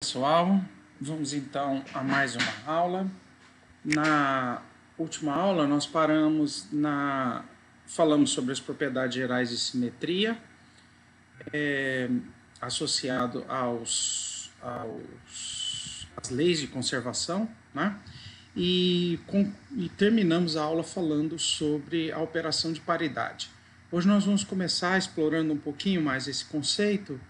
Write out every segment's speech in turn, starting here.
Pessoal, vamos então a mais uma aula. Na última aula nós falamos sobre as propriedades gerais de simetria associado às leis de conservação, né? E terminamos a aula falando sobre a operação de paridade. Hoje nós vamos começar explorando um pouquinho mais esse conceito,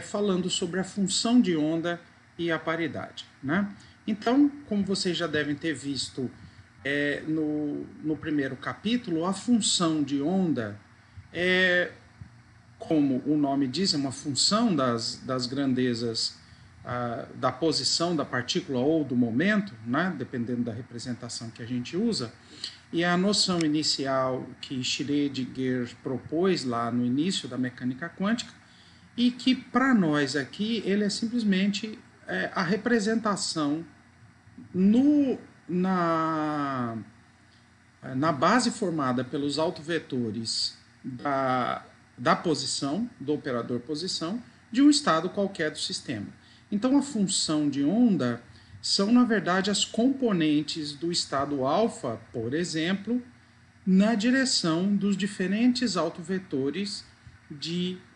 falando sobre a função de onda e a paridade, né? Então, como vocês já devem ter visto no primeiro capítulo, a função de onda como o nome diz, é uma função das grandezas da posição da partícula ou do momento, né? Dependendo da representação que a gente usa. E a noção inicial que Schrödinger propôs lá no início da mecânica quântica, e que para nós aqui ele é simplesmente a representação na base formada pelos autovetores da posição, do operador posição, de um estado qualquer do sistema. Então a função de onda são, na verdade, as componentes do estado alfa, por exemplo, na direção dos diferentes autovetores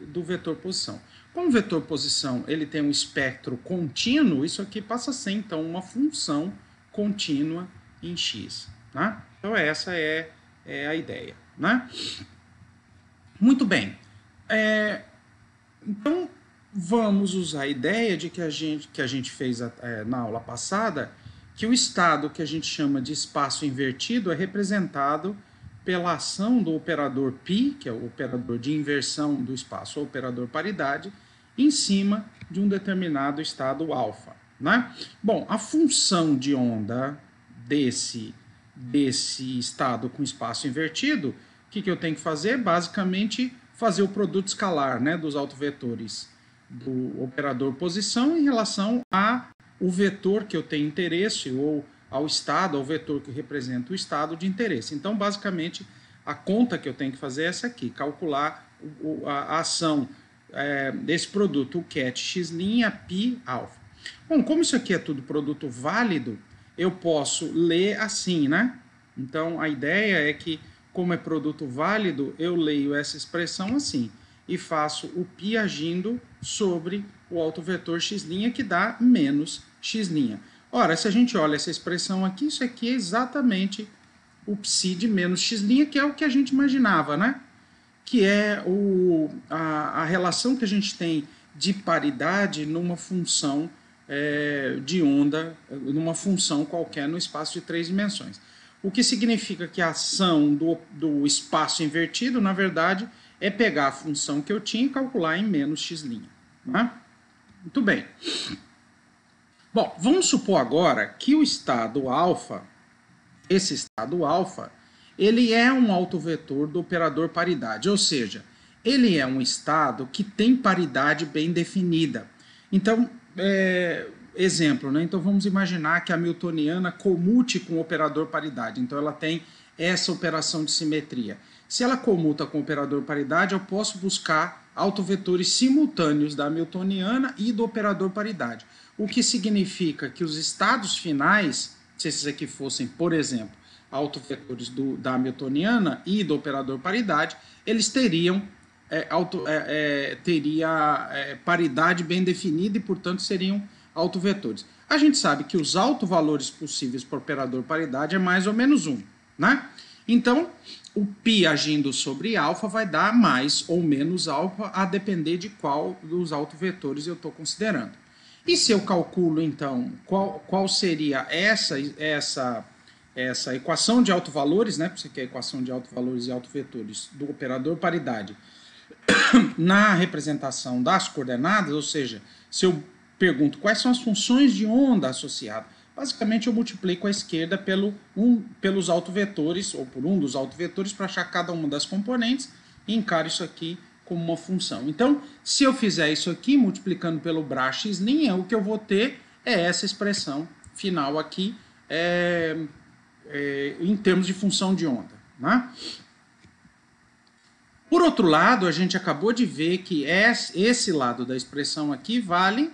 do vetor posição. Como o vetor posição ele tem um espectro contínuo, isso aqui passa a ser, então, uma função contínua em x. Né? Então, essa é a ideia. Né? Muito bem. Então, vamos usar a ideia de que a gente fez na aula passada, que o estado que a gente chama de espaço invertido é representado pela ação do operador π, que é o operador de inversão do espaço, ou operador paridade, em cima de um determinado estado alfa. Né? Bom, a função de onda desse estado com espaço invertido, o que eu tenho que fazer? Basicamente, fazer o produto escalar, né, dos autovetores do operador posição em relação ao vetor que eu tenho interesse, ou ao estado, ao vetor que representa o estado de interesse. Então, basicamente, a conta que eu tenho que fazer é essa aqui, calcular a ação desse produto, o ket x' π alfa. Bom, como isso aqui é tudo produto válido, eu posso ler assim, né? Então, a ideia é que, como é produto válido, eu leio essa expressão assim, e faço o π agindo sobre o autovetor x', que dá menos x'. Ora, se a gente olha essa expressão aqui, isso aqui é exatamente o psi de menos x', que é o que a gente imaginava, né? Que é a relação que a gente tem de paridade numa função de onda, numa função qualquer no espaço de 3 dimensões. O que significa que a ação do espaço invertido, na verdade, é pegar a função que eu tinha e calcular em menos x'. Né? Muito bem. Bom, vamos supor agora que o estado alfa, esse estado alfa, ele é um autovetor do operador paridade, ou seja, ele é um estado que tem paridade bem definida. Então, exemplo, né? Então vamos imaginar que a Hamiltoniana comute com o operador paridade, então ela tem essa operação de simetria. Se ela comuta com o operador paridade, eu posso buscar autovetores simultâneos da Hamiltoniana e do operador paridade. O que significa que os estados finais, se esses aqui fossem, por exemplo, autovetores da Hamiltoniana e do operador paridade, eles teriam paridade bem definida e, portanto, seriam autovetores. A gente sabe que os autovalores possíveis para o operador paridade é mais ou menos 1, né? Então, o π agindo sobre alfa vai dar mais ou menos alfa, a depender de qual dos autovetores eu estou considerando. E se eu calculo, então, qual seria essa equação de autovalores, né? Porque é a equação de autovalores e autovetores do operador paridade na representação das coordenadas, ou seja, se eu pergunto quais são as funções de onda associadas, basicamente eu multiplico a esquerda pelos autovetores, ou por um dos autovetores, para achar cada uma das componentes e encaro isso aqui como uma função. Então, se eu fizer isso aqui, multiplicando pelo Bra x', o que eu vou ter é essa expressão final aqui, em termos de função de onda. Né? Por outro lado, a gente acabou de ver que esse lado da expressão aqui vale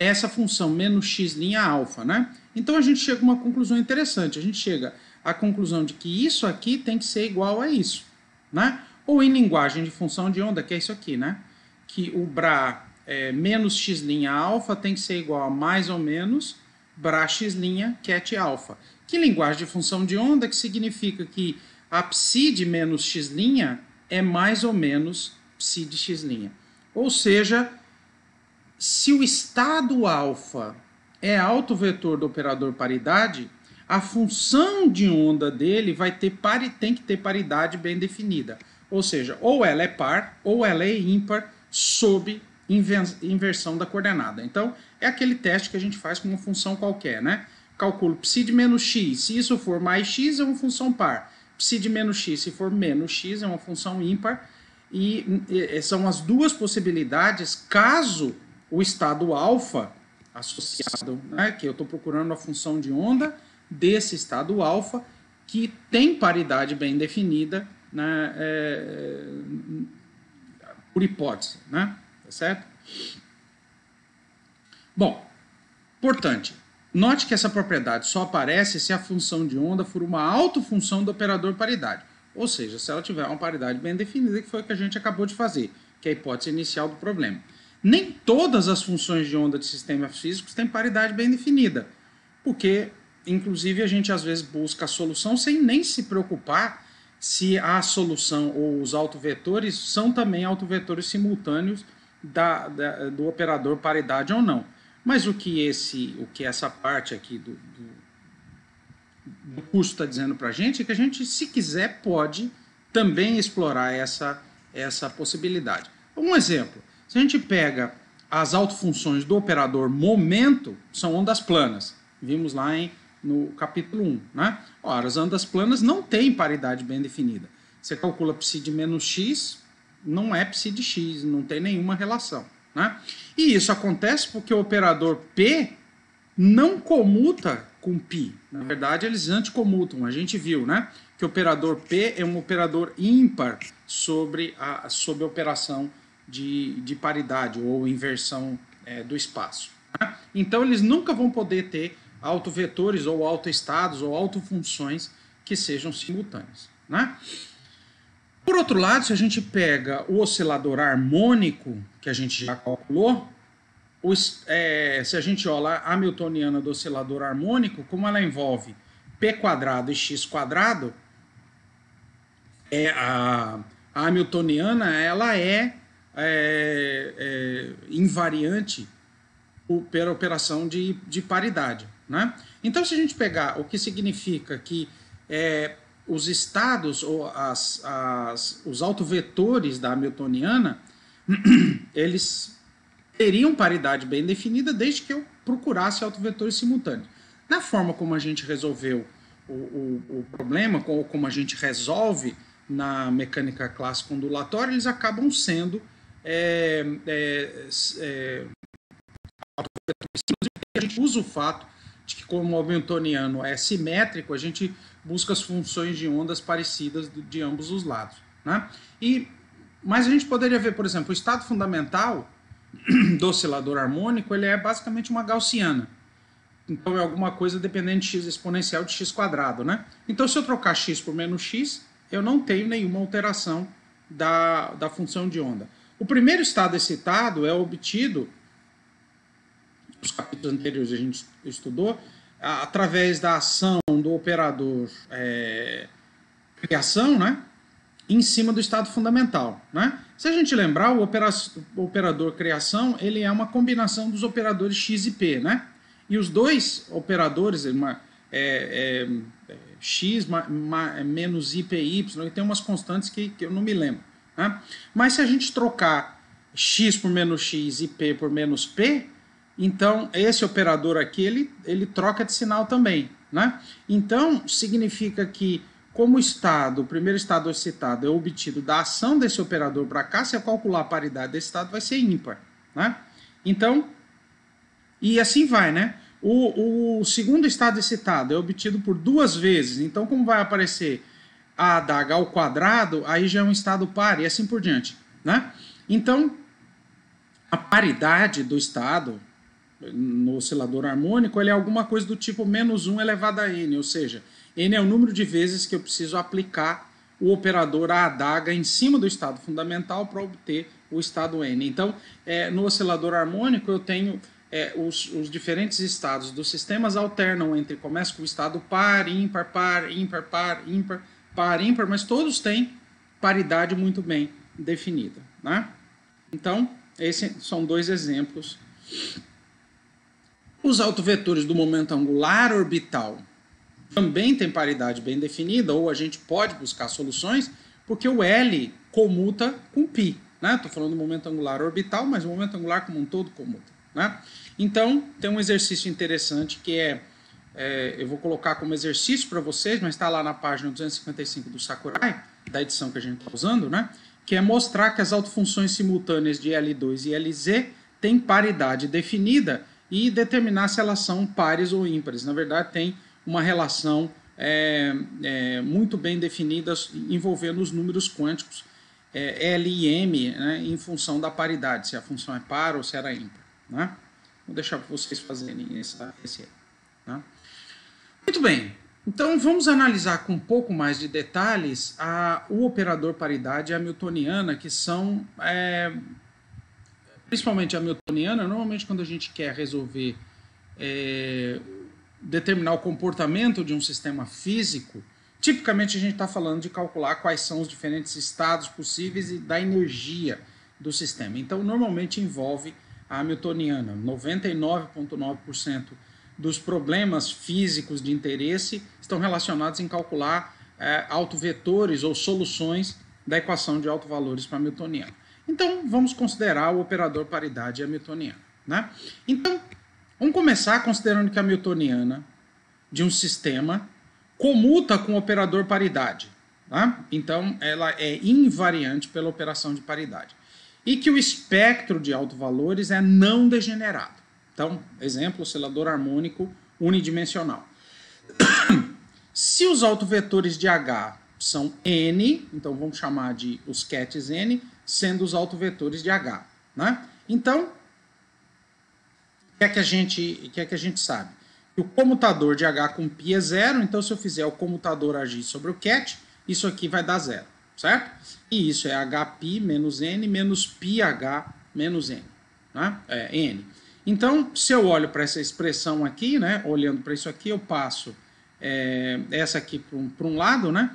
essa função menos x' alfa, né? Então a gente chega a uma conclusão interessante. A gente chega à conclusão de que isso aqui tem que ser igual a isso, né? Ou em linguagem de função de onda, que é isso aqui, né? Que o Bra menos x' alfa tem que ser igual a mais ou menos Bra x' ket alfa. Que linguagem de função de onda que significa que a psi de menos x' é mais ou menos psi de x'. Ou seja, se o estado alfa é autovetor do operador paridade, a função de onda dele tem que ter paridade bem definida. Ou seja, ou ela é par ou ela é ímpar sob inversão da coordenada. Então, é aquele teste que a gente faz com uma função qualquer, né? Calculo psi de menos x, se isso for mais x, é uma função par. Psi de menos x, se for menos x, é uma função ímpar. E são as duas possibilidades caso o estado alfa associado, né, que eu estou procurando a função de onda desse estado alfa, que tem paridade bem definida, né, por hipótese, né, tá certo? Bom, portanto, note que essa propriedade só aparece se a função de onda for uma autofunção do operador paridade. Ou seja, se ela tiver uma paridade bem definida, que foi o que a gente acabou de fazer, que é a hipótese inicial do problema. Nem todas as funções de onda de sistemas físicos têm paridade bem definida, porque, inclusive, a gente às vezes busca a solução sem nem se preocupar se a solução ou os autovetores são também autovetores simultâneos do operador paridade ou não. Mas o que essa parte aqui do curso está dizendo para a gente é que a gente, se quiser, pode também explorar essa possibilidade. Um exemplo, se a gente pega as autofunções do operador momento, são ondas planas. Vimos lá no capítulo 1. Né? Ora, as ondas planas não têm paridade bem definida. Você calcula psi de menos x, não é psi de x, não tem nenhuma relação. Né? E isso acontece porque o operador P não comuta com π. Na verdade, eles anticomutam. A gente viu, né, que o operador P é um operador ímpar sobre a operação de paridade ou inversão do espaço. Né? Então, eles nunca vão poder ter autovetores ou autoestados ou autofunções que sejam simultâneas. Né? Por outro lado, se a gente pega o oscilador harmônico, que a gente já calculou, se a gente olha a hamiltoniana do oscilador harmônico, como ela envolve p² e x², a hamiltoniana ela é invariante pela operação de paridade. Né? Então, se a gente pegar o que significa que os estados ou os autovetores da hamiltoniana, eles teriam paridade bem definida desde que eu procurasse autovetores simultâneos. Na forma como a gente resolveu o problema, como a gente resolve na mecânica clássica ondulatória, eles acabam sendo autovetores simultâneos. A gente usa o fato de que, como o hamiltoniano é simétrico, a gente busca as funções de ondas parecidas de ambos os lados. Né? Mas a gente poderia ver, por exemplo, o estado fundamental do oscilador harmônico, ele é basicamente uma gaussiana. Então é alguma coisa dependente de x exponencial de x². Né? Então, se eu trocar x por menos x, eu não tenho nenhuma alteração da função de onda. O primeiro estado excitado é obtido, nos capítulos anteriores a gente estudou, através da ação do operador criação, né, em cima do estado fundamental. Né? Se a gente lembrar, o operador criação ele é uma combinação dos operadores x e p. Né? E os dois operadores, x menos ipy, e tem umas constantes que eu não me lembro. Né? Mas se a gente trocar x por menos x e p por menos p, então esse operador aqui ele troca de sinal também. Né? Então significa que, como o primeiro estado excitado é obtido da ação desse operador para cá, se eu calcular a paridade desse estado vai ser ímpar. Né? Então, e assim vai, né? O segundo estado excitado é obtido por duas vezes, então como vai aparecer a da h ao quadrado, aí já é um estado par e assim por diante. Né? Então, a paridade do estado no oscilador harmônico, ele é alguma coisa do tipo -1 elevado a n, ou seja, n é o número de vezes que eu preciso aplicar o operador a adaga em cima do estado fundamental para obter o estado n. Então, no oscilador harmônico eu tenho os diferentes estados dos sistemas alternam entre, começa com o estado par, ímpar, par, ímpar, par, ímpar, par, ímpar, mas todos têm paridade muito bem definida, né? Então, esses são dois exemplos. Os autovetores do momento angular orbital também têm paridade bem definida, ou a gente pode buscar soluções, porque o L comuta com π, né? Estou falando do momento angular orbital, mas o momento angular como um todo comuta, né? Então, tem um exercício interessante que eu vou colocar como exercício para vocês, mas está lá na página 255 do Sakurai, da edição que a gente está usando, né? Que é mostrar que as autofunções simultâneas de L2 e LZ têm paridade definida e determinar se elas são pares ou ímpares. Na verdade, tem uma relação muito bem definida envolvendo os números quânticos L e M, né, em função da paridade, se a função é par ou se era ímpar, né? Vou deixar para vocês fazerem esse aí, né? Muito bem, então vamos analisar com um pouco mais de detalhes o operador paridade e a hamiltoniana, que são, principalmente a hamiltoniana, normalmente quando a gente quer resolver, determinar o comportamento de um sistema físico, tipicamente a gente está falando de calcular quais são os diferentes estados possíveis e da energia do sistema. Então, normalmente envolve a hamiltoniana. 99,9% dos problemas físicos de interesse estão relacionados em calcular autovetores ou soluções da equação de autovalores para hamiltoniana. Então, vamos considerar o operador paridade hamiltoniano, né? Então, vamos começar considerando que a hamiltoniana de um sistema comuta com o operador paridade, tá? Então, ela é invariante pela operação de paridade. E que o espectro de autovalores é não degenerado. Então, exemplo, oscilador harmônico unidimensional. Se os autovetores de H são N, então vamos chamar de os kets N, sendo os autovetores de H, né? Então, o que é que a gente sabe? Que o comutador de H com π é zero, então se eu fizer o comutador agir sobre o ket, isso aqui vai dar zero, certo? E isso é Hπ menos N menos πH menos N, né? N. Então, se eu olho para essa expressão aqui, né, olhando para isso aqui, eu passo essa aqui para um lado, né,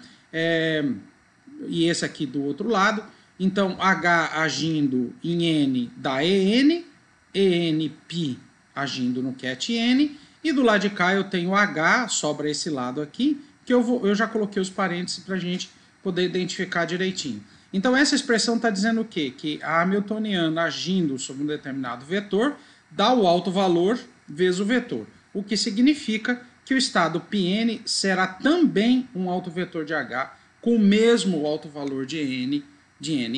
e esse aqui do outro lado. Então, H agindo em N dá EN, ENπ agindo no ket N, e do lado de cá eu tenho H, sobra esse lado aqui, que eu já coloquei os parênteses para a gente poder identificar direitinho. Então, essa expressão está dizendo o quê? Que a hamiltoniana agindo sobre um determinado vetor dá o autovalor vezes o vetor, o que significa que o estado πn será também um autovetor de H com o mesmo autovalor de N.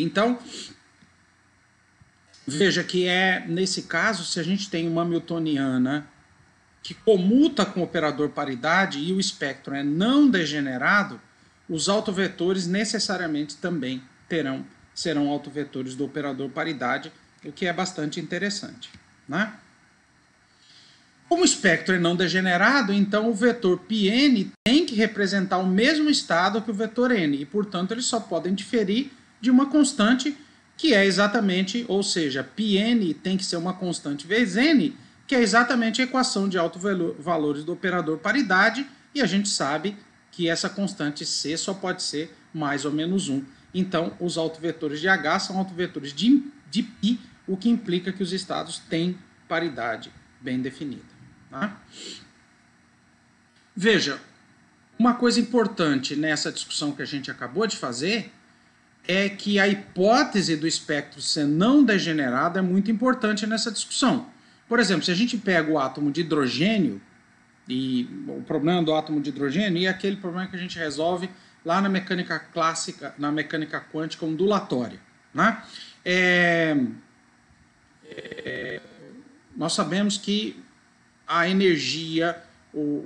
Então, veja que nesse caso, se a gente tem uma hamiltoniana que comuta com o operador paridade e o espectro é não degenerado, os autovetores necessariamente também serão autovetores do operador paridade, o que é bastante interessante, né? Como o espectro é não degenerado, então o vetor πn tem que representar o mesmo estado que o vetor n, e portanto eles só podem diferir de uma constante que é exatamente, ou seja, πn tem que ser uma constante vezes n, que é exatamente a equação de autovalores do operador paridade, e a gente sabe que essa constante c só pode ser mais ou menos 1. Então, os autovetores de H são autovetores de π, o que implica que os estados têm paridade bem definida. Tá? Veja, uma coisa importante nessa discussão que a gente acabou de fazer é que a hipótese do espectro ser não degenerado é muito importante nessa discussão. Por exemplo, se a gente pega o átomo de hidrogênio, e o problema do átomo de hidrogênio é aquele problema que a gente resolve lá na mecânica clássica, na mecânica quântica ondulatória, né? Nós sabemos que a energia,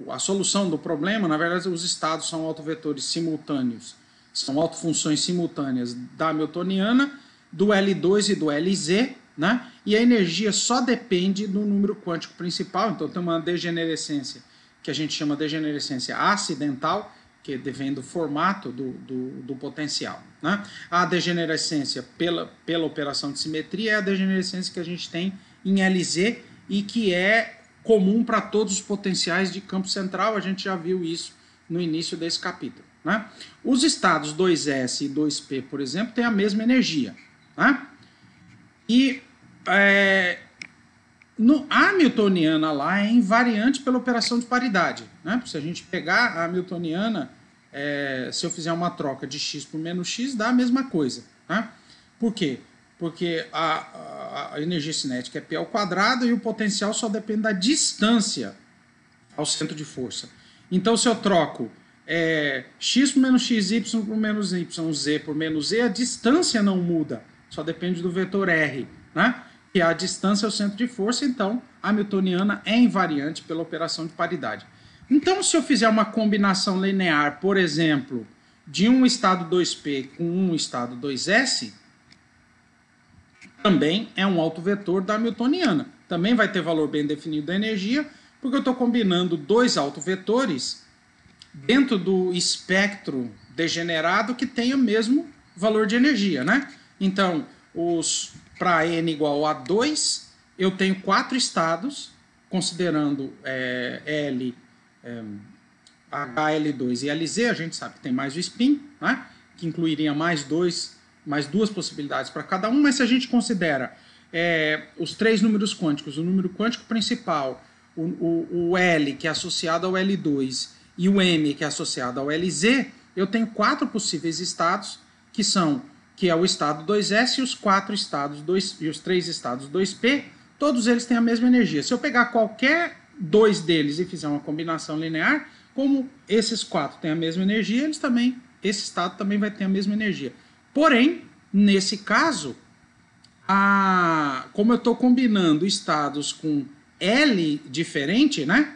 a solução do problema, na verdade, os estados são autovetores simultâneos, são autofunções simultâneas da hamiltoniana, do L2 e do LZ, né? E a energia só depende do número quântico principal, então tem uma degenerescência que a gente chama de degenerescência acidental, que vem do formato do potencial, né? A degenerescência pela operação de simetria é a degenerescência que a gente tem em LZ e que é comum para todos os potenciais de campo central, a gente já viu isso no início desse capítulo, né? Os estados 2S e 2P, por exemplo, têm a mesma energia, né? E a hamiltoniana lá é invariante pela operação de paridade, né? Se a gente pegar a hamiltoniana, se eu fizer uma troca de x por menos x, dá a mesma coisa, né? Por quê? Porque a energia cinética é P ao quadrado e o potencial só depende da distância ao centro de força. Então, se eu troco x por menos x, y por menos y, z por menos z, a distância não muda, só depende do vetor r, né? Que é a distância ao centro de força, então a hamiltoniana é invariante pela operação de paridade. Então, se eu fizer uma combinação linear, por exemplo, de um estado 2P com um estado 2S, também é um autovetor da hamiltoniana. Também vai ter valor bem definido da energia, porque eu estou combinando dois autovetores dentro do espectro degenerado que tem o mesmo valor de energia, né? Então, para n igual a 2, eu tenho 4 estados, considerando L, HL2 e LZ, a gente sabe que tem mais o spin, né? Que incluiria mais duas possibilidades para cada um, mas se a gente considera os 3 números quânticos, o número quântico principal, o L, que é associado ao L2, e o M, que é associado ao LZ, eu tenho 4 possíveis estados, que é o estado 2S e os 3 estados 2P, todos eles têm a mesma energia. Se eu pegar qualquer 2 deles e fizer uma combinação linear, como esses 4 têm a mesma energia, esse estado também vai ter a mesma energia. Porém, nesse caso, como eu estou combinando estados com L diferente, né?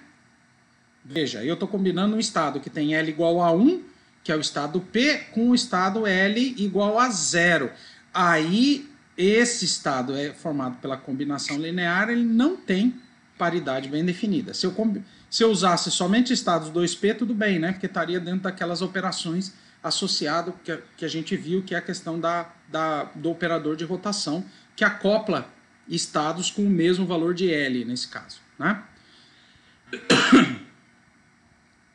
Veja, eu estou combinando um estado que tem L igual a 1, que é o estado P, com o estado L igual a 0. Aí, esse estado é formado pela combinação linear, ele não tem paridade bem definida. Se eu usasse somente estados 2P, tudo bem, né? Porque estaria dentro daquelas operações associado que a gente viu, que é a questão do operador de rotação, que acopla estados com o mesmo valor de L, nesse caso, né?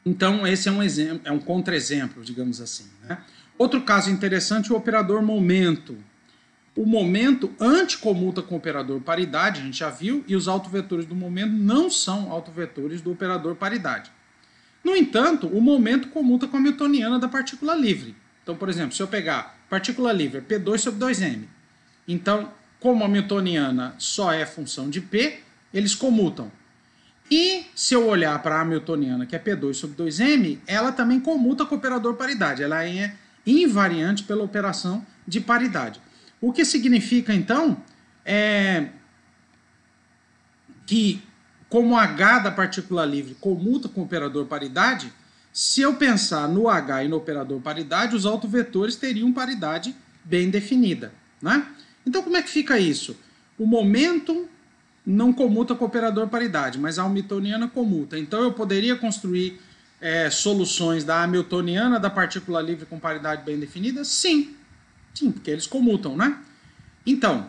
Então, esse é um exemplo, é um contra-exemplo, digamos assim, né? Outro caso interessante, o operador momento. O momento anticomuta com o operador paridade, a gente já viu, e os autovetores do momento não são autovetores do operador paridade. No entanto, o momento comuta com a hamiltoniana da partícula livre. Então, por exemplo, se eu pegar partícula livre, P2 sobre 2m. Então, como a hamiltoniana só é função de P, eles comutam. E se eu olhar para a hamiltoniana, que é P2 sobre 2m, ela também comuta com o operador paridade. Ela é invariante pela operação de paridade. O que significa, então, que como H da partícula livre comuta com o operador paridade, se eu pensar no H e no operador paridade, os autovetores teriam paridade bem definida, né? Então, como é que fica isso? O momento não comuta com o operador paridade, mas a hamiltoniana comuta. Então, eu poderia construir soluções da hamiltoniana da partícula livre com paridade bem definida? Sim. Sim, porque eles comutam, né? Então,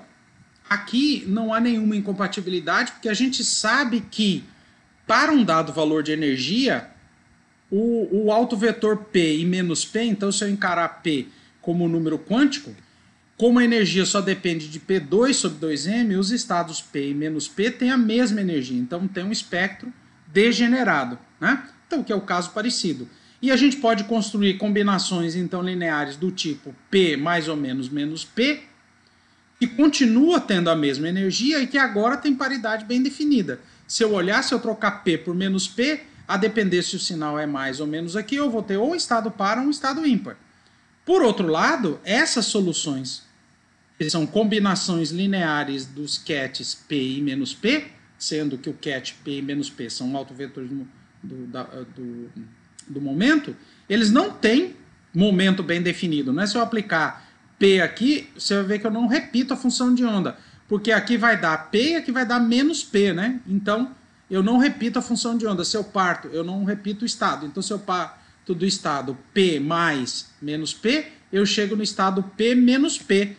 aqui não há nenhuma incompatibilidade, porque a gente sabe que, para um dado valor de energia, o autovetor P e menos P, então se eu encarar P como número quântico, como a energia só depende de P2 sobre 2m, os estados P e menos P têm a mesma energia, então tem um espectro degenerado, né? Então, que é o caso parecido. E a gente pode construir combinações então lineares do tipo P mais ou menos P, que continua tendo a mesma energia e que agora tem paridade bem definida. Se eu olhar, se eu trocar P por menos P, a depender se o sinal é mais ou menos aqui, eu vou ter ou um estado par ou um estado ímpar. Por outro lado, essas soluções, que são combinações lineares dos kets P e menos P, sendo que o ket P e menos P são autovetores do momento, eles não têm momento bem definido. Não é se eu aplicar P aqui, você vai ver que eu não repito a função de onda. Porque aqui vai dar P e aqui vai dar menos P, né? Então, eu não repito a função de onda. Se eu parto, eu não repito o estado. Então, se eu parto do estado P mais menos P, eu chego no estado P menos P.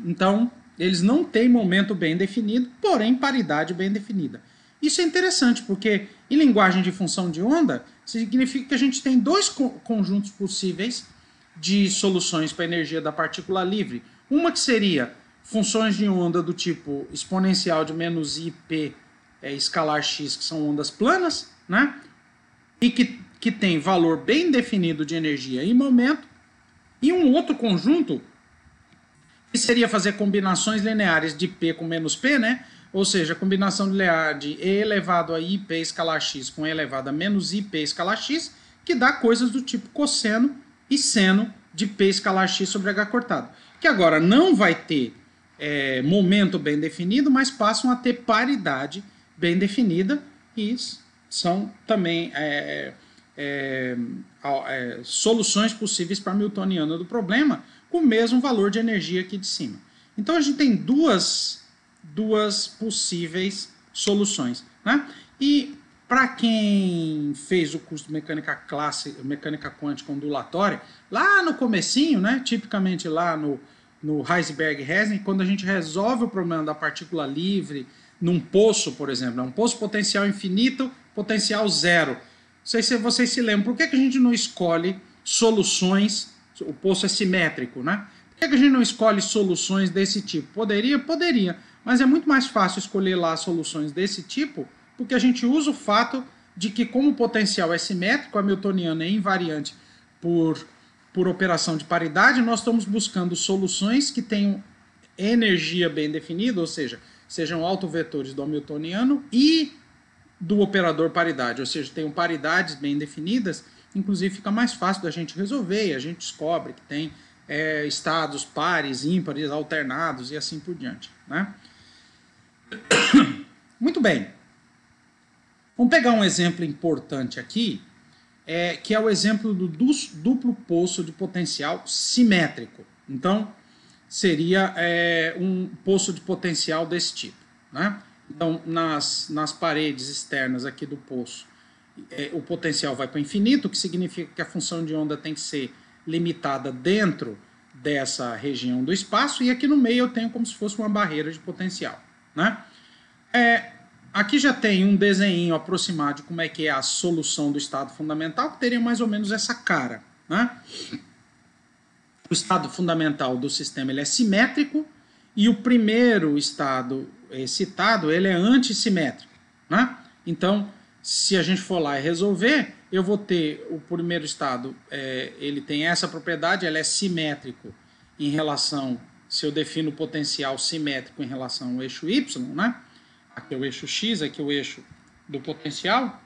Então, eles não têm momento bem definido, porém paridade bem definida. Isso é interessante, porque em linguagem de função de onda, significa que a gente tem dois conjuntos possíveis de soluções para a energia da partícula livre. Uma que seria funções de onda do tipo exponencial de menos IP escalar x, que são ondas planas, né? E que tem valor bem definido de energia e momento. E um outro conjunto que seria fazer combinações lineares de P com menos P, né? Ou seja, combinação linear de E elevado a IP escalar x com E elevado a menos IP escalar x, que dá coisas do tipo cosseno e seno de P escalar x sobre H cortado. Que agora não vai ter momento bem definido, mas passam a ter paridade bem definida e são também soluções possíveis para a newtoniana do problema com o mesmo valor de energia aqui de cima. Então a gente tem duas possíveis soluções, né? E para quem fez o curso de mecânica clássica, mecânica quântica ondulatória, lá no comecinho, né, tipicamente lá no Heisenberg-Hessing, quando a gente resolve o problema da partícula livre num poço, por exemplo, um poço potencial infinito, potencial zero. Não sei se vocês se lembram, por que a gente não escolhe soluções, o poço é simétrico, né? Por que a gente não escolhe soluções desse tipo? Poderia, mas é muito mais fácil escolher lá soluções desse tipo, porque a gente usa o fato de que, como o potencial é simétrico, a newtoniana é invariante por operação de paridade, nós estamos buscando soluções que tenham energia bem definida, ou seja, sejam autovetores do hamiltoniano e do operador paridade, ou seja, tenham paridades bem definidas, inclusive fica mais fácil da gente resolver, e a gente descobre que tem estados pares, ímpares, alternados e assim por diante, né? Muito bem. Vamos pegar um exemplo importante aqui, que é o exemplo do duplo poço de potencial simétrico. Então, seria um poço de potencial desse tipo, né? Então, nas paredes externas aqui do poço, o potencial vai para o infinito, o que significa que a função de onda tem que ser limitada dentro dessa região do espaço, e aqui no meio eu tenho como se fosse uma barreira de potencial, né? Aqui já tem um desenho aproximado de como é que é a solução do estado fundamental, que teria mais ou menos essa cara, né? O estado fundamental do sistema ele é simétrico e o primeiro estado citado ele é antissimétrico, né? Então, se a gente for lá e resolver, eu vou ter o primeiro estado, ele tem essa propriedade, ele é simétrico em relação, se eu defino o potencial simétrico em relação ao eixo Y, né? Aqui é o eixo X, aqui é o eixo do potencial.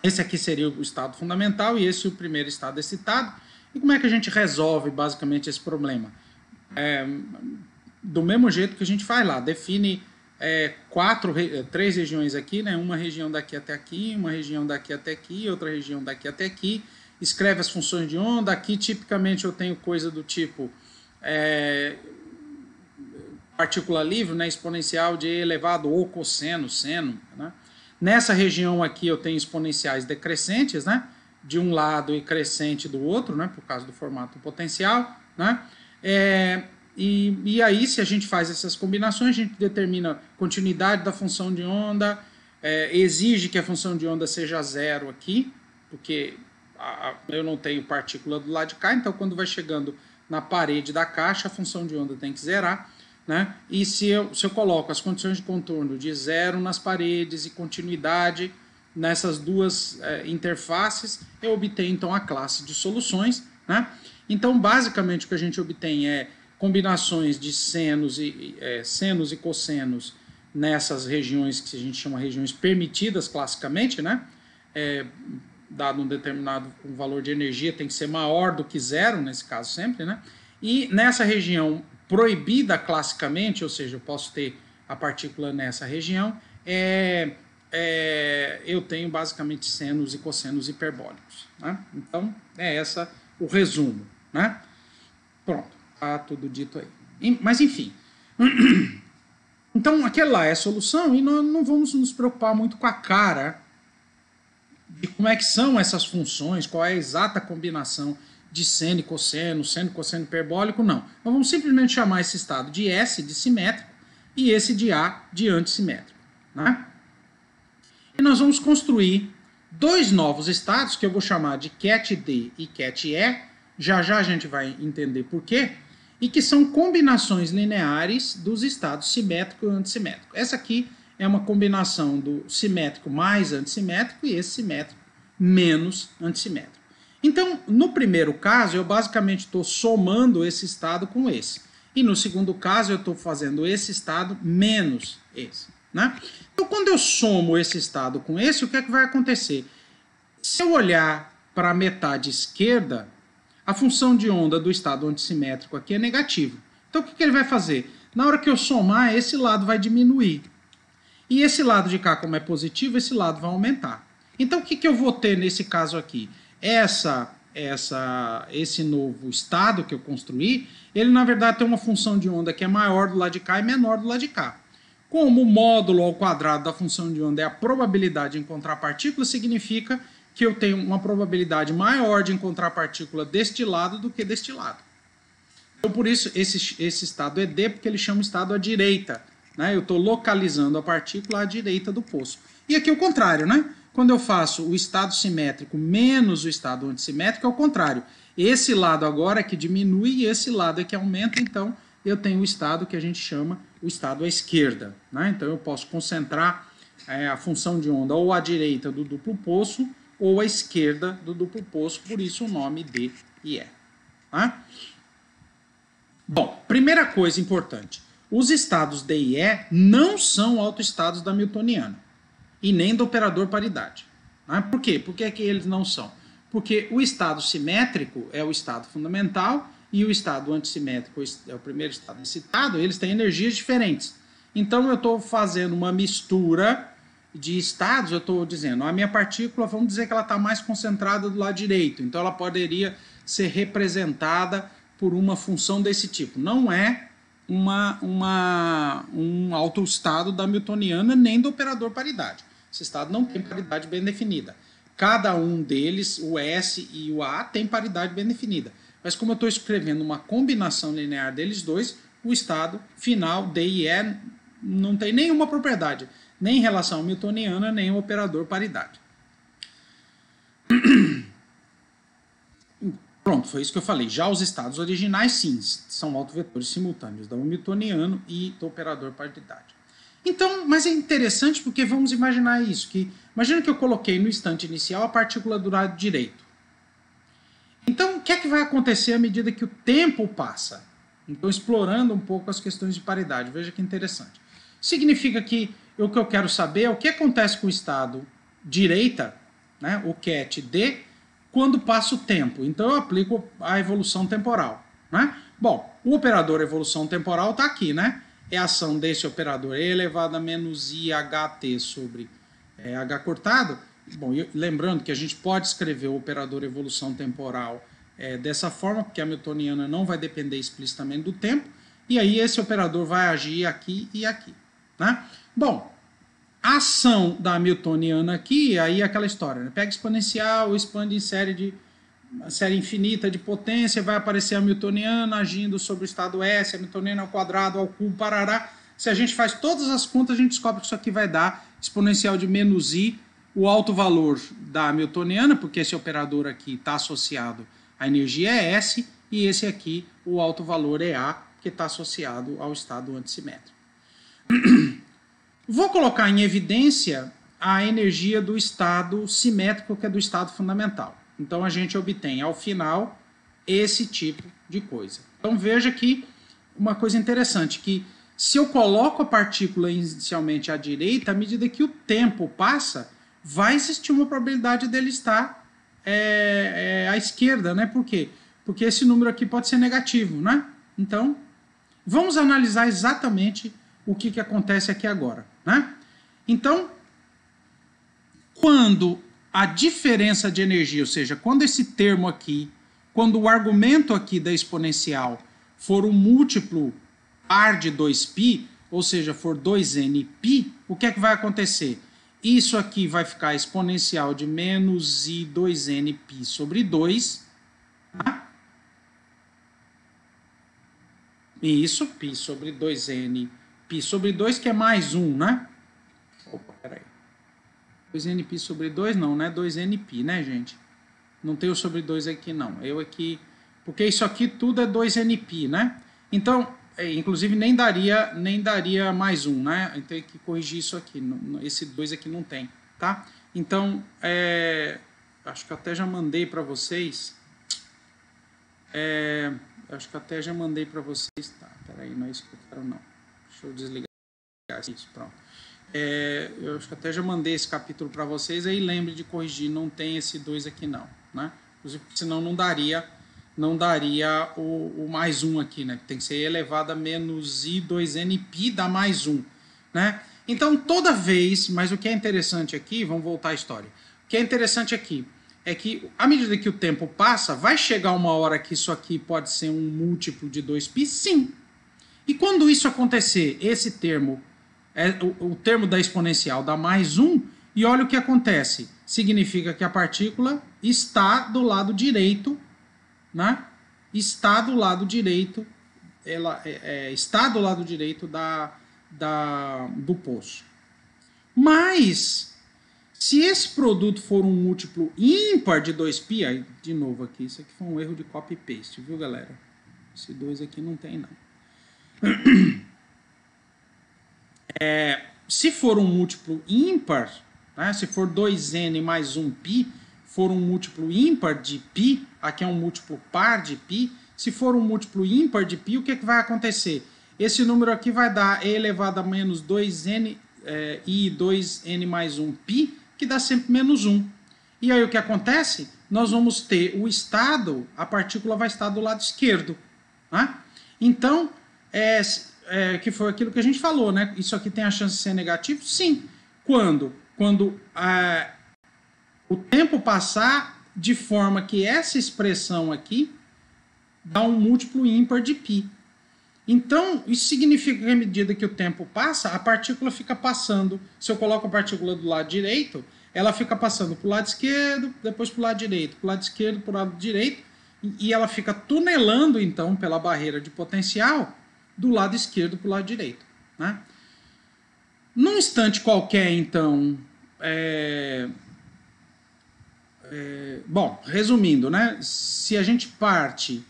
Esse aqui seria o estado fundamental e esse é o primeiro estado excitado. E como é que a gente resolve basicamente esse problema? Do mesmo jeito que a gente faz lá, define três regiões aqui, né? Uma região daqui até aqui, uma região daqui até aqui, outra região daqui até aqui, escreve as funções de onda. Aqui tipicamente eu tenho coisa do tipo partícula livre, né? Exponencial de E elevado ou cosseno, seno, né? Nessa região aqui eu tenho exponenciais decrescentes, né? De um lado e crescente do outro, né? Por causa do formato potencial, né? E aí, se a gente faz essas combinações, a gente determina a continuidade da função de onda, exige que a função de onda seja zero aqui, porque eu não tenho partícula do lado de cá, então quando vai chegando na parede da caixa, a função de onda tem que zerar, né? E se eu coloco as condições de contorno de zero nas paredes e continuidade nessas duas interfaces, eu obtenho então a classe de soluções, né? Então, basicamente, o que a gente obtém é combinações de senos e cossenos nessas regiões que a gente chama de regiões permitidas classicamente, né? Dado um determinado valor de energia, tem que ser maior do que zero, nesse caso sempre, né? E nessa região proibida classicamente, ou seja, eu posso ter a partícula nessa região, eu tenho basicamente senos e cossenos hiperbólicos, né? Então, essa o resumo, né? Pronto, tá tudo dito aí. Mas, enfim, Então, aquela lá é a solução e nós não vamos nos preocupar muito com a cara de como é que são essas funções, qual é a exata combinação de seno e cosseno hiperbólico, não. Nós vamos simplesmente chamar esse estado de S, de simétrico, e esse de A, de antissimétrico. Né? E nós vamos construir dois novos estados, que eu vou chamar de ket D e ket E, já a gente vai entender por quê, e que são combinações lineares dos estados simétrico e antissimétrico. Essa aqui é uma combinação do simétrico mais antissimétrico e esse simétrico menos antissimétrico. Então, no primeiro caso, eu basicamente estou somando esse estado com esse. E no segundo caso, eu estou fazendo esse estado menos esse. Né? Então, quando eu somo esse estado com esse, o que é que vai acontecer? Se eu olhar para a metade esquerda, a função de onda do estado antissimétrico aqui é negativo. Então, o que ele vai fazer? Na hora que eu somar, esse lado vai diminuir. E esse lado de cá, como é positivo, esse lado vai aumentar. Então, o que eu vou ter nesse caso aqui? Esse novo estado que eu construí, ele na verdade tem uma função de onda que é maior do lado de cá e menor do lado de cá. Como o módulo ao quadrado da função de onda é a probabilidade de encontrar partícula, significa que eu tenho uma probabilidade maior de encontrar partícula deste lado do que deste lado. Então, por isso, esse estado é D, porque ele chama estado à direita. Né? Eu estou localizando a partícula à direita do poço. E aqui é o contrário, né? Quando eu faço o estado simétrico menos o estado antissimétrico, é o contrário. Esse lado agora é que diminui e esse lado é que aumenta, então eu tenho o estado que a gente chama o estado à esquerda. Né? Então eu posso concentrar a função de onda ou à direita do duplo poço ou à esquerda do duplo poço, por isso o nome D e E. Tá? Bom, primeira coisa importante, os estados D e E não são autoestados da Hamiltoniana e nem do operador paridade. Né? Por quê? Por que é que eles não são? Porque o estado simétrico é o estado fundamental e o estado antissimétrico é o primeiro estado excitado, eles têm energias diferentes. Então eu estou fazendo uma mistura de estados, eu estou dizendo, a minha partícula, vamos dizer que ela está mais concentrada do lado direito, então ela poderia ser representada por uma função desse tipo. Não é um autoestado da Hamiltoniana nem do operador paridade. Esse estado não tem paridade bem definida. Cada um deles, o S e o A, tem paridade bem definida. Mas como eu estou escrevendo uma combinação linear deles dois, o estado final, D e E, não tem nenhuma propriedade, nem em relação à Hamiltoniana, nem ao operador paridade. Pronto, foi isso que eu falei. Já os estados originais, sim, são autovetores simultâneos, do Hamiltoniano e do operador paridade. Então, mas é interessante porque vamos imaginar isso, imagina que eu coloquei no instante inicial a partícula do lado direito. Então, o que é que vai acontecer à medida que o tempo passa? Então, explorando um pouco as questões de paridade, veja que interessante. Significa que o que eu quero saber é o que acontece com o estado direita, né, o ket D, quando passa o tempo. Então, eu aplico a evolução temporal. Né? Bom, o operador evolução temporal está aqui, né? É a ação desse operador E elevado a menos IHT sobre H cortado. Bom, lembrando que a gente pode escrever o operador evolução temporal dessa forma, porque a Hamiltoniana não vai depender explicitamente do tempo, e aí esse operador vai agir aqui e aqui. Né? Bom, a ação da Hamiltoniana aqui, aí é aquela história, né? Pega exponencial, expande em série infinita de potência, vai aparecer a Hamiltoniana agindo sobre o estado S, a Hamiltoniana ao quadrado, ao cubo, parará. Se a gente faz todas as contas, a gente descobre que isso aqui vai dar exponencial de menos I, o alto valor da Hamiltoniana, porque esse operador aqui está associado à energia é S, e esse aqui, o alto valor é A, que está associado ao estado antissimétrico. Vou colocar em evidência a energia do estado simétrico, que é do estado fundamental. Então, a gente obtém, ao final, esse tipo de coisa. Então, veja que uma coisa interessante, que se eu coloco a partícula inicialmente à direita, à medida que o tempo passa, vai existir uma probabilidade dele estar à esquerda, né? Por quê? Porque esse número aqui pode ser negativo, né? Então, vamos analisar exatamente o que acontece aqui agora, né? Então, quando a diferença de energia, ou seja, quando esse termo aqui, quando o argumento aqui da exponencial for um múltiplo par de 2π, ou seja, for 2nπ, o que é que vai acontecer? Isso aqui vai ficar exponencial de menos i 2nπ sobre 2. Tá? E isso, π sobre 2n, π sobre 2, que é mais 1, né? Opa, peraí. 2nπ sobre 2 não, né? 2nπ, né, gente? Não tem o sobre 2 aqui, não. Eu aqui... Porque isso aqui tudo é 2nπ, né? Então, inclusive nem daria mais 1, né? Eu tenho que corrigir isso aqui. Esse 2 aqui não tem, tá? Então, acho que até já mandei para vocês. Acho que até já mandei para vocês. Tá, peraí, não é isso que eu quero, não. Deixa eu desligar isso, pronto. Eu acho que até já mandei esse capítulo para vocês, aí lembre de corrigir, não tem esse 2 aqui não, né? Senão não daria o mais 1 aqui, né? Tem que ser elevado a menos i 2nπ dá mais 1, né? Então, toda vez, mas o que é interessante aqui, vamos voltar à história, o que é interessante aqui é que, à medida que o tempo passa, vai chegar uma hora que isso aqui pode ser um múltiplo de 2π? Sim. E quando isso acontecer, esse termo, o termo da exponencial dá mais 1, e olha o que acontece. Significa que a partícula está do lado direito, né? Está do lado direito, ela está do lado direito do poço. Mas... se esse produto for um múltiplo ímpar de 2π, aí, de novo aqui, isso aqui foi um erro de copy e paste, viu, galera? Esse 2 aqui não tem, não. Se for um múltiplo ímpar, né, se for 2n mais 1π, for um múltiplo ímpar de π, aqui é um múltiplo par de π, se for um múltiplo ímpar de π, o que vai acontecer? Esse número aqui vai dar e elevado a menos 2n i 2n mais 1π, que dá sempre menos 1. E aí o que acontece? Nós vamos ter o estado, a partícula vai estar do lado esquerdo. Né? Então, que foi aquilo que a gente falou, né? Isso aqui tem a chance de ser negativo? Sim. Quando o tempo passar de forma que essa expressão aqui dá um múltiplo ímpar de π. Então, isso significa que à medida que o tempo passa, a partícula fica passando. Se eu coloco a partícula do lado direito, ela fica passando para o lado esquerdo, depois para o lado direito, para o lado esquerdo, para o lado direito, e ela fica tunelando, então, pela barreira de potencial, do lado esquerdo para o lado direito. Né? Num instante qualquer, então... bom, resumindo, né? Se a gente parte...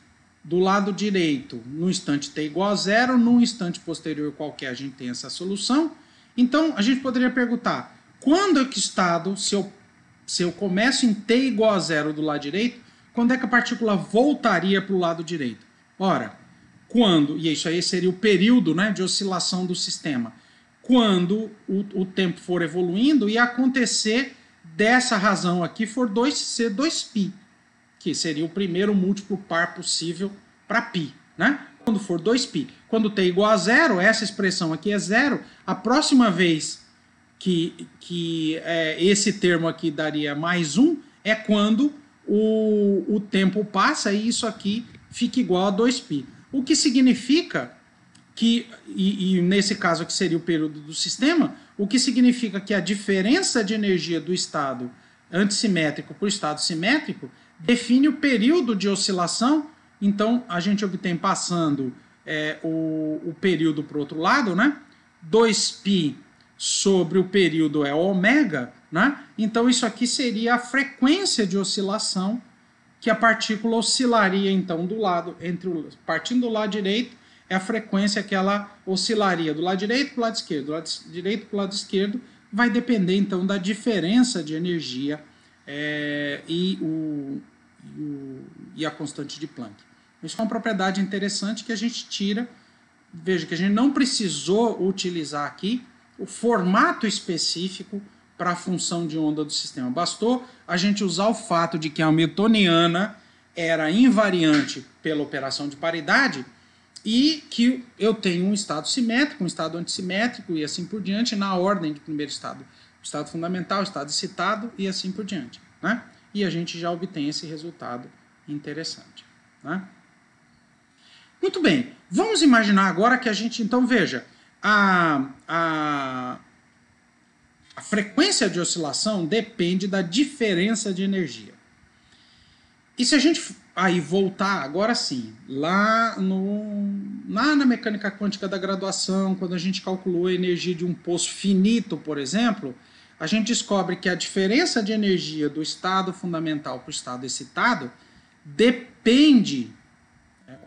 do lado direito, no instante t igual a 0, num instante posterior qualquer a gente tem essa solução. Então, a gente poderia perguntar, quando é que o estado, se eu começo em t igual a 0 do lado direito, quando é que a partícula voltaria para o lado direito? Ora, quando, e isso aí seria o período, né, de oscilação do sistema, quando o tempo for evoluindo e acontecer dessa razão aqui for ser 2π. Que seria o primeiro múltiplo par possível para π, né? Quando for 2π. Quando t igual a 0, essa expressão aqui é 0, a próxima vez que esse termo aqui daria mais 1 é quando o tempo passa e isso aqui fica igual a 2π. O que significa que, e nesse caso aqui seria o período do sistema, o que significa que a diferença de energia do estado antissimétrico para o estado simétrico define o período de oscilação. Então, a gente obtém passando o período para o outro lado, né? 2π sobre o período é ômega, né? Então, isso aqui seria a frequência de oscilação que a partícula oscilaria, então, partindo do lado direito, é a frequência que ela oscilaria do lado direito para o lado esquerdo, do lado direito para o lado esquerdo, vai depender, então, da diferença de energia e a constante de Planck. Isso é uma propriedade interessante que a gente tira. Veja que a gente não precisou utilizar aqui o formato específico para a função de onda do sistema. Bastou a gente usar o fato de que a hamiltoniana era invariante pela operação de paridade e que eu tenho um estado simétrico, um estado antissimétrico e assim por diante, na ordem de primeiro estado. O estado fundamental, o estado excitado e assim por diante. Né? E a gente já obtém esse resultado interessante. Né? Muito bem, vamos imaginar agora que a gente, então, veja, a frequência de oscilação depende da diferença de energia. E se a gente aí voltar, agora sim, lá na mecânica quântica da graduação, quando a gente calculou a energia de um poço finito, por exemplo, a gente descobre que a diferença de energia do estado fundamental para o estado excitado depende,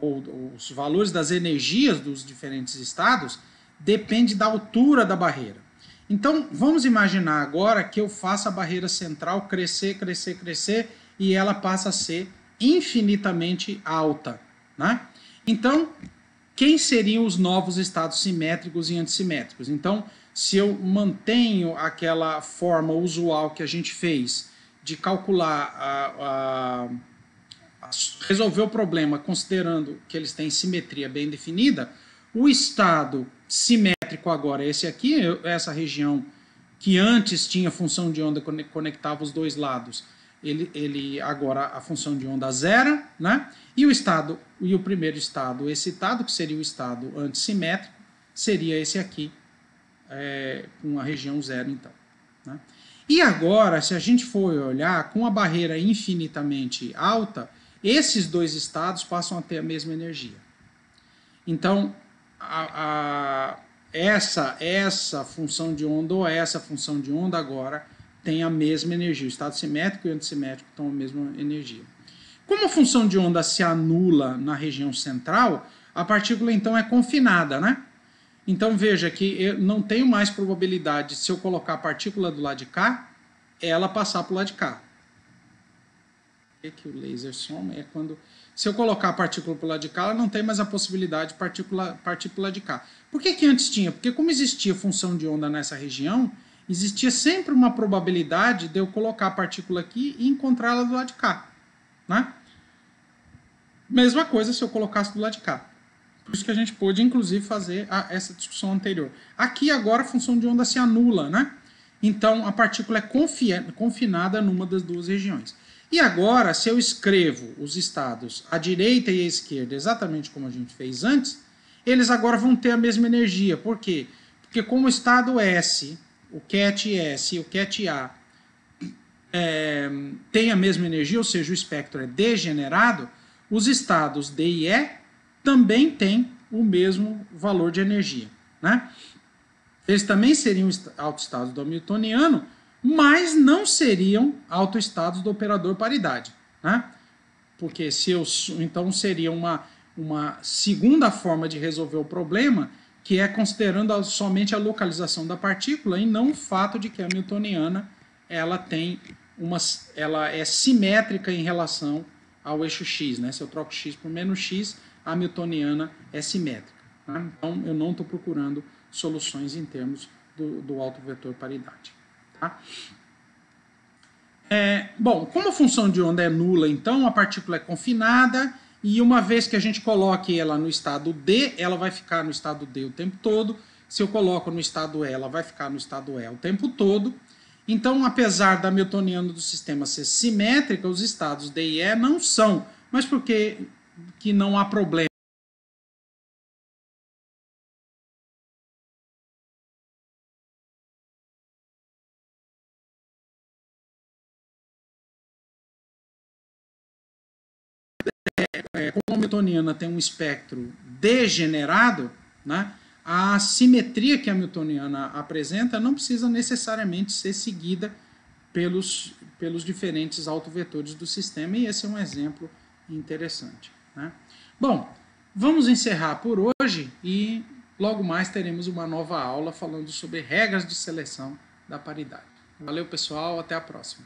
ou os valores das energias dos diferentes estados, depende da altura da barreira. Então, vamos imaginar agora que eu faço a barreira central crescer, crescer, crescer, e ela passa a ser infinitamente alta, né? Então, quem seriam os novos estados simétricos e antissimétricos? Então, se eu mantenho aquela forma usual que a gente fez de calcular, resolver o problema considerando que eles têm simetria bem definida, o estado simétrico agora é esse aqui, essa região que antes tinha função de onda que conectava os dois lados, ele agora a função de onda zero, né? E o primeiro estado excitado, que seria o estado antissimétrico, seria esse aqui, com a região zero, então, né? E agora, se a gente for olhar com a barreira infinitamente alta, esses dois estados passam a ter a mesma energia. Então, essa função de onda ou essa função de onda agora tem a mesma energia. O estado simétrico e o antissimétrico estão a mesma energia. Como a função de onda se anula na região central, a partícula então é confinada, né? Então veja que eu não tenho mais probabilidade, se eu colocar a partícula do lado de cá, ela passar para o lado de cá. Que o laser soma é quando... Se eu colocar a partícula para o lado de cá, ela não tem mais a possibilidade de partir para o lado de cá. Por que antes tinha? Porque como existia função de onda nessa região, existia sempre uma probabilidade de eu colocar a partícula aqui e encontrá-la do lado de cá, né? Mesma coisa se eu colocasse do lado de cá. Por isso que a gente pôde, inclusive, fazer essa discussão anterior. Aqui, agora, a função de onda se anula, né? Então, a partícula é confinada numa das duas regiões. E agora, se eu escrevo os estados à direita e à esquerda, exatamente como a gente fez antes, eles agora vão ter a mesma energia. Por quê? Porque como o estado S, o ket S e o ket A tem a mesma energia, ou seja, o espectro é degenerado, os estados D e E também têm o mesmo valor de energia, né? Eles também seriam autoestados do hamiltoniano, mas não seriam autoestados do operador paridade, né? Porque então seria uma segunda forma de resolver o problema, que é considerando somente a localização da partícula e não o fato de que a hamiltoniana ela é simétrica em relação ao eixo x, né? Se eu troco x por menos x, a hamiltoniana é simétrica, né? Então eu não estou procurando soluções em termos do autovetor paridade. Tá? Bom, como a função de onda é nula, então a partícula é confinada e uma vez que a gente coloque ela no estado D, ela vai ficar no estado D o tempo todo. Se eu coloco no estado E, ela vai ficar no estado E o tempo todo. Então, apesar da hamiltoniana do sistema ser simétrica, os estados D e E não são. Mas por que não há problema? Como a hamiltoniana tem um espectro degenerado, né, a simetria que a hamiltoniana apresenta não precisa necessariamente ser seguida pelos diferentes autovetores do sistema, e esse é um exemplo interessante, né? Bom, vamos encerrar por hoje e logo mais teremos uma nova aula falando sobre regras de seleção da paridade. Valeu, pessoal, até a próxima.